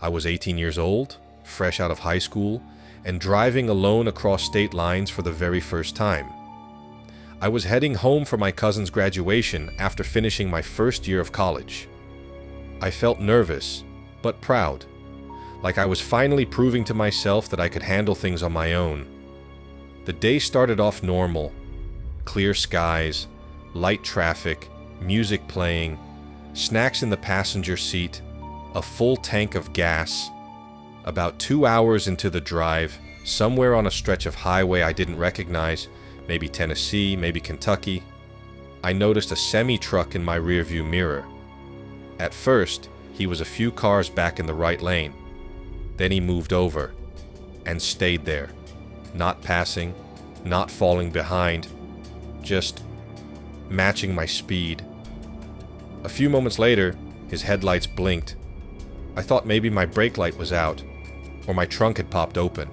I was 18 years old, fresh out of high school, and driving alone across state lines for the very first time. I was heading home for my cousin's graduation after finishing my first year of college. I felt nervous, but proud, like I was finally proving to myself that I could handle things on my own. The day started off normal. Clear skies, light traffic, music playing, snacks in the passenger seat, a full tank of gas. About 2 hours into the drive, somewhere on a stretch of highway I didn't recognize, maybe Tennessee, maybe Kentucky, I noticed a semi-truck in my rearview mirror. At first, he was a few cars back in the right lane. Then he moved over and stayed there, not passing, not falling behind, just matching my speed. A few moments later, his headlights blinked. I thought maybe my brake light was out, or my trunk had popped open.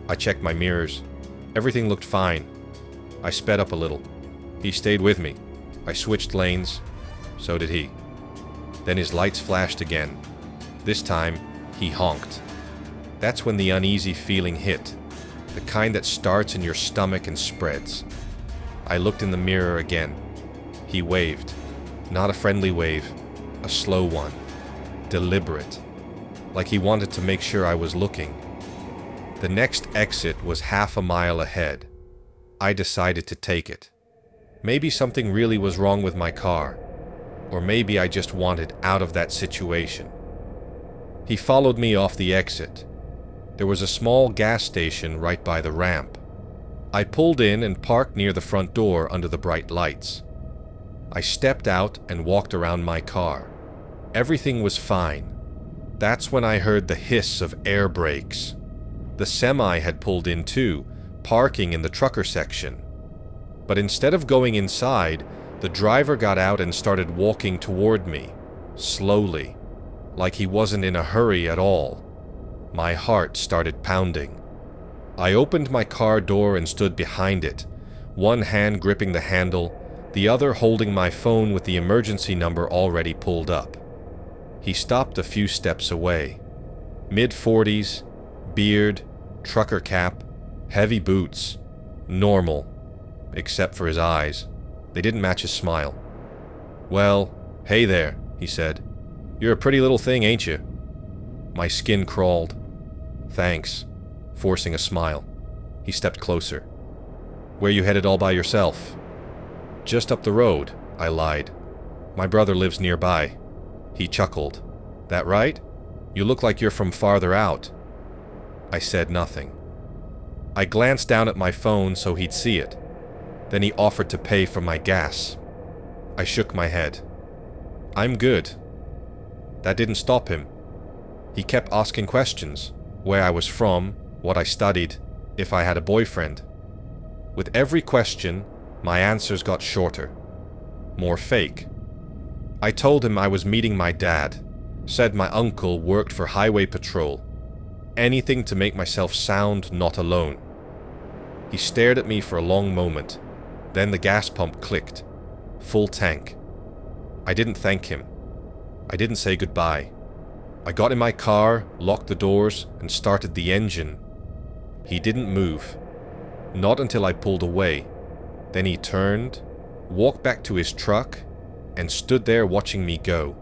I checked my mirrors. Everything looked fine. I sped up a little. He stayed with me. I switched lanes. So did he. Then his lights flashed again. This time, he honked. That's when the uneasy feeling hit, the kind that starts in your stomach and spreads. I looked in the mirror again. He waved. Not a friendly wave, a slow one. Deliberate. Like he wanted to make sure I was looking. The next exit was half a mile ahead. I decided to take it. Maybe something really was wrong with my car. Or maybe I just wanted out of that situation. He followed me off the exit. There was a small gas station right by the ramp. I pulled in and parked near the front door under the bright lights. I stepped out and walked around my car. Everything was fine. That's when I heard the hiss of air brakes. The semi had pulled in too, parking in the trucker section. But instead of going inside, the driver got out and started walking toward me, slowly, like he wasn't in a hurry at all. My heart started pounding. I opened my car door and stood behind it, one hand gripping the handle, the other holding my phone with the emergency number already pulled up. He stopped a few steps away. Mid-40s, beard, trucker cap, heavy boots, normal, except for his eyes. They didn't match his smile. "Well, hey there," he said. "You're a pretty little thing, ain't you?" My skin crawled. "Thanks," forcing a smile. He stepped closer. "Where you headed all by yourself?" "Just up the road," I lied. "My brother lives nearby." He chuckled. "That right? You look like you're from farther out." I said nothing. I glanced down at my phone so he'd see it. Then he offered to pay for my gas. I shook my head. "I'm good." That didn't stop him. He kept asking questions. Where I was from, what I studied, if I had a boyfriend. With every question, my answers got shorter. More fake. I told him I was meeting my dad, said my uncle worked for highway patrol. Anything to make myself sound not alone. He stared at me for a long moment. Then the gas pump clicked. Full tank. I didn't thank him. I didn't say goodbye. I got in my car, locked the doors, and started the engine. He didn't move. Not until I pulled away. Then he turned, walked back to his truck, and stood there watching me go.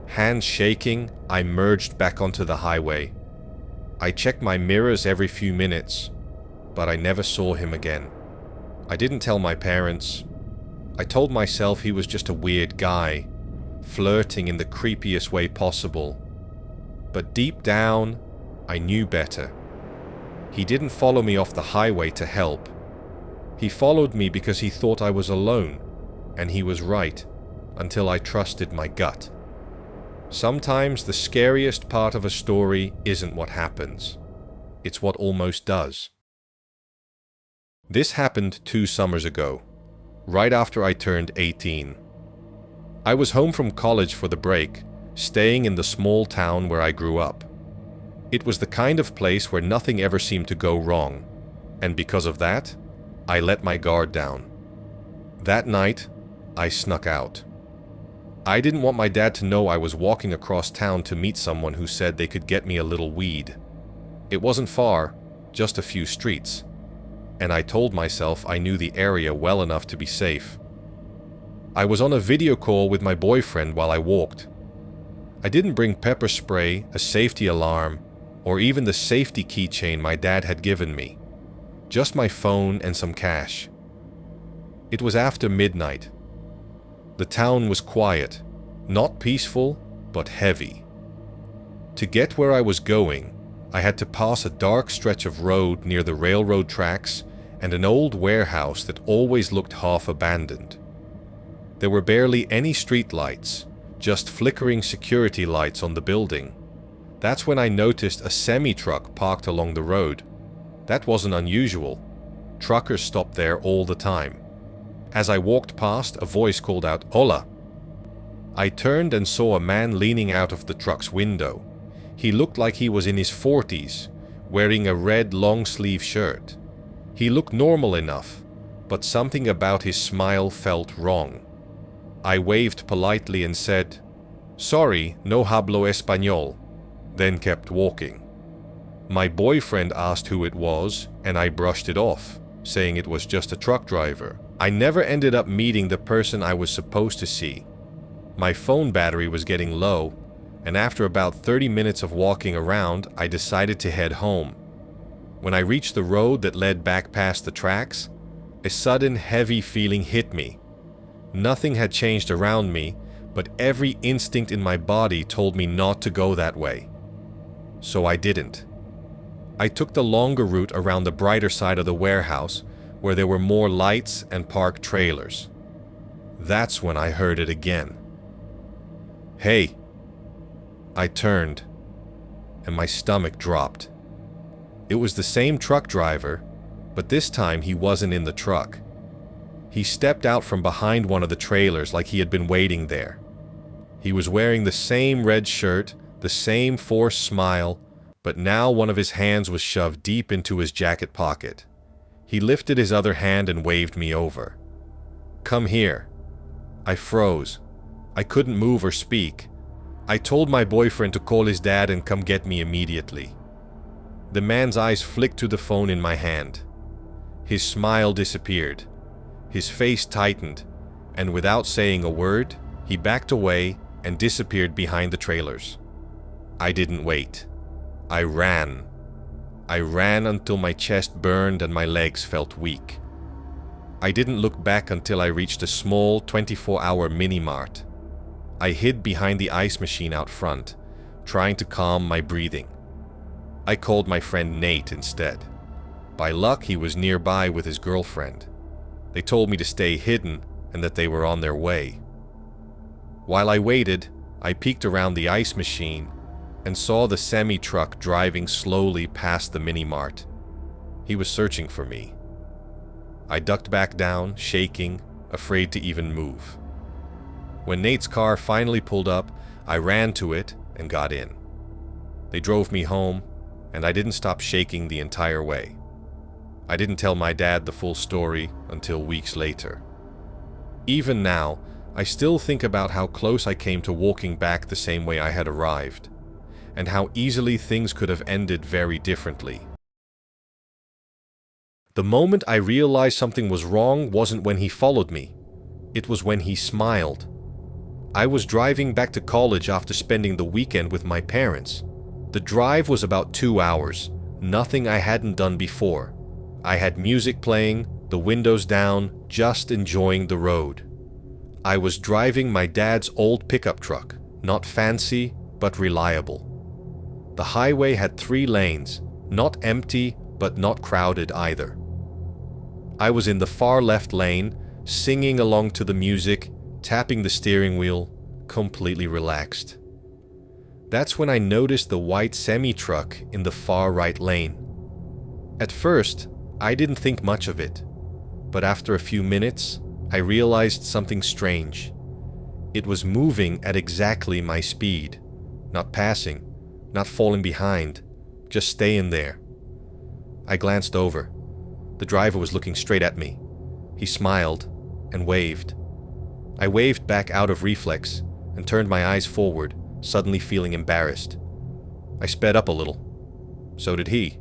Hands shaking, I merged back onto the highway. I checked my mirrors every few minutes, but I never saw him again. I didn't tell my parents. I told myself he was just a weird guy, flirting in the creepiest way possible. But deep down, I knew better. He didn't follow me off the highway to help. He followed me because he thought I was alone, and he was right, until I trusted my gut. Sometimes the scariest part of a story isn't what happens. It's what almost does. This happened 2 summers ago, right after I turned 18. I was home from college for the break, staying in the small town where I grew up. It was the kind of place where nothing ever seemed to go wrong, and because of that, I let my guard down. That night, I snuck out. I didn't want my dad to know I was walking across town to meet someone who said they could get me a little weed. It wasn't far, just a few streets, and I told myself I knew the area well enough to be safe. I was on a video call with my boyfriend while I walked. I didn't bring pepper spray, a safety alarm, or even the safety keychain my dad had given me. Just my phone and some cash. It was after midnight. The town was quiet, not peaceful, but heavy. To get where I was going, I had to pass a dark stretch of road near the railroad tracks and an old warehouse that always looked half abandoned. There were barely any street lights, just flickering security lights on the building. That's when I noticed a semi-truck parked along the road. That wasn't unusual. Truckers stopped there all the time. As I walked past, a voice called out, "Hola." I turned and saw a man leaning out of the truck's window. He looked like he was in his 40s, wearing a red long-sleeve shirt. He looked normal enough, but something about his smile felt wrong. I waved politely and said, "Sorry, no hablo español," then kept walking. My boyfriend asked who it was, and I brushed it off, saying it was just a truck driver. I never ended up meeting the person I was supposed to see. My phone battery was getting low, and after about 30 minutes of walking around, I decided to head home. When I reached the road that led back past the tracks, a sudden heavy feeling hit me. Nothing had changed around me, but every instinct in my body told me not to go that way. So I didn't. I took the longer route around the brighter side of the warehouse, where there were more lights and parked trailers. That's when I heard it again. "Hey." I turned, and my stomach dropped. It was the same truck driver, but this time he wasn't in the truck. He stepped out from behind one of the trailers like he had been waiting there. He was wearing the same red shirt, the same forced smile, but now one of his hands was shoved deep into his jacket pocket. He lifted his other hand and waved me over. "Come here." I froze. I couldn't move or speak. I told my boyfriend to call his dad and come get me immediately. The man's eyes flicked to the phone in my hand. His smile disappeared. His face tightened, and without saying a word, he backed away and disappeared behind the trailers. I didn't wait. I ran. I ran until my chest burned and my legs felt weak. I didn't look back until I reached a small 24-hour mini-mart. I hid behind the ice machine out front, trying to calm my breathing. I called my friend Nate instead. By luck, he was nearby with his girlfriend. They told me to stay hidden and that they were on their way. While I waited, I peeked around the ice machine and saw the semi-truck driving slowly past the mini-mart. He was searching for me. I ducked back down, shaking, afraid to even move. When Nate's car finally pulled up, I ran to it and got in. They drove me home, and I didn't stop shaking the entire way. I didn't tell my dad the full story until weeks later. Even now, I still think about how close I came to walking back the same way I had arrived, and how easily things could have ended very differently. The moment I realized something was wrong wasn't when he followed me. It was when he smiled. I was driving back to college after spending the weekend with my parents. The drive was about 2 hours, nothing I hadn't done before. I had music playing, the windows down, just enjoying the road. I was driving my dad's old pickup truck, not fancy, but reliable. The highway had 3 lanes, not empty, but not crowded either. I was in the far left lane, singing along to the music, tapping the steering wheel, completely relaxed. That's when I noticed the white semi-truck in the far right lane. At first, I didn't think much of it, but after a few minutes, I realized something strange. It was moving at exactly my speed, not passing, not falling behind, just staying there. I glanced over. The driver was looking straight at me. He smiled and waved. I waved back out of reflex, and turned my eyes forward, suddenly feeling embarrassed. I sped up a little. So did he.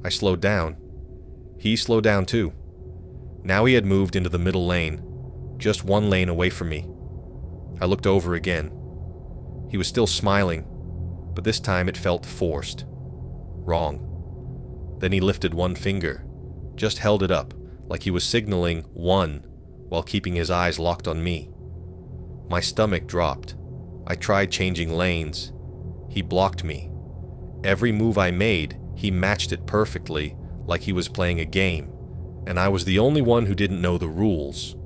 I slowed down. He slowed down too. Now he had moved into the middle lane, just one lane away from me. I looked over again. He was still smiling, but this time it felt forced. Wrong. Then he lifted one finger, just held it up, like he was signaling one, while keeping his eyes locked on me. My stomach dropped. I tried changing lanes. He blocked me. Every move I made, he matched it perfectly, like he was playing a game, and I was the only one who didn't know the rules.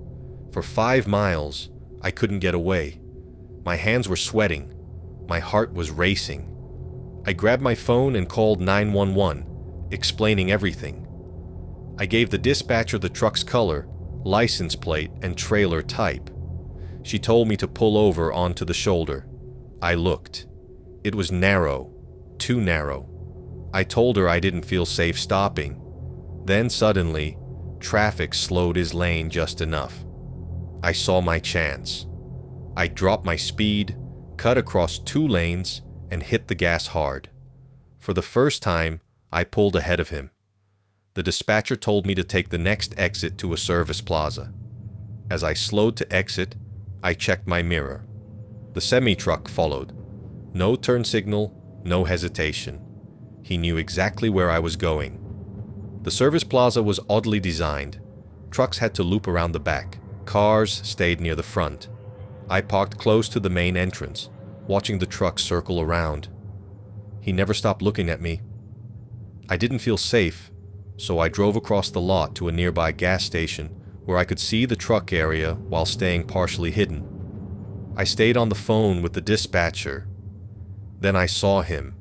For 5 miles, I couldn't get away. My hands were sweating. My heart was racing. I grabbed my phone and called 911, explaining everything. I gave the dispatcher the truck's color, license plate, and trailer type. She told me to pull over onto the shoulder. I looked. It was narrow, too narrow. I told her I didn't feel safe stopping. Then suddenly, traffic slowed his lane just enough. I saw my chance. I dropped my speed, cut across 2 lanes, and hit the gas hard. For the first time, I pulled ahead of him. The dispatcher told me to take the next exit to a service plaza. As I slowed to exit, I checked my mirror. The semi-truck followed. No turn signal, no hesitation. He knew exactly where I was going. The service plaza was oddly designed. Trucks had to loop around the back. Cars stayed near the front. I parked close to the main entrance, watching the trucks circle around. He never stopped looking at me. I didn't feel safe, so I drove across the lot to a nearby gas station where I could see the truck area while staying partially hidden. I stayed on the phone with the dispatcher. Then I saw him.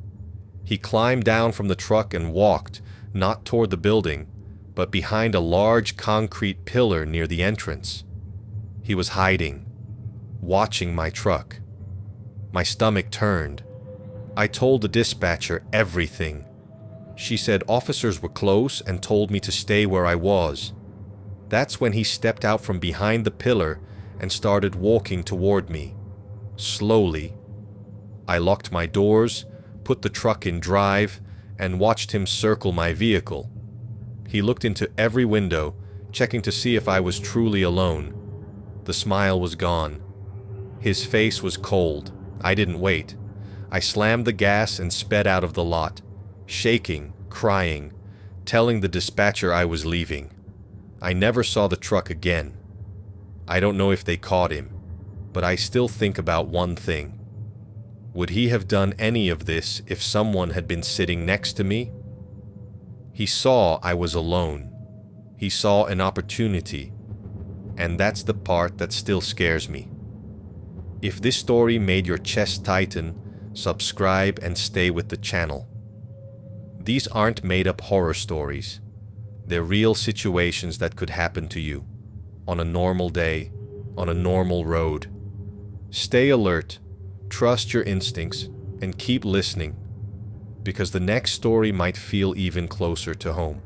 He climbed down from the truck and walked, not toward the building, but behind a large concrete pillar near the entrance. He was hiding, watching my truck. My stomach turned. I told the dispatcher everything. She said officers were close and told me to stay where I was. That's when he stepped out from behind the pillar and started walking toward me. Slowly. I locked my doors, put the truck in drive, and watched him circle my vehicle. He looked into every window, checking to see if I was truly alone. The smile was gone. His face was cold. I didn't wait. I slammed the gas and sped out of the lot, shaking, crying, telling the dispatcher I was leaving. I never saw the truck again. I don't know if they caught him, but I still think about one thing. Would he have done any of this if someone had been sitting next to me? He saw I was alone. He saw an opportunity, and that's the part that still scares me. If this story made your chest tighten, subscribe and stay with the channel. These aren't made-up horror stories. They're real situations that could happen to you, on a normal day, on a normal road. Stay alert, trust your instincts, and keep listening, because the next story might feel even closer to home.